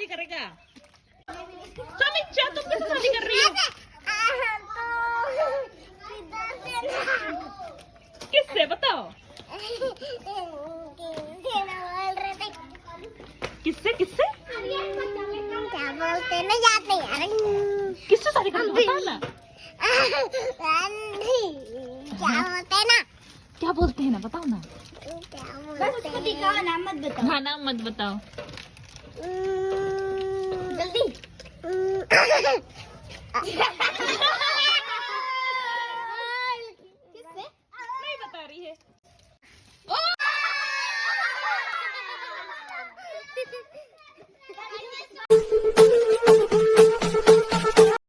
करेगा? समीक्षा तुम कैसे शादी कर रही हो? किससे बताओ? किससे किससे? क्या बोलते ना याद नहीं आ रही। किससे शादी कर रही हो? बताओ ना। क्या बोलते हैं ना? क्या बोलते हैं ना? बताओ ना। क्या बोलते हैं? नाम मत बताओ। हाँ नाम मत बताओ। जल्दी।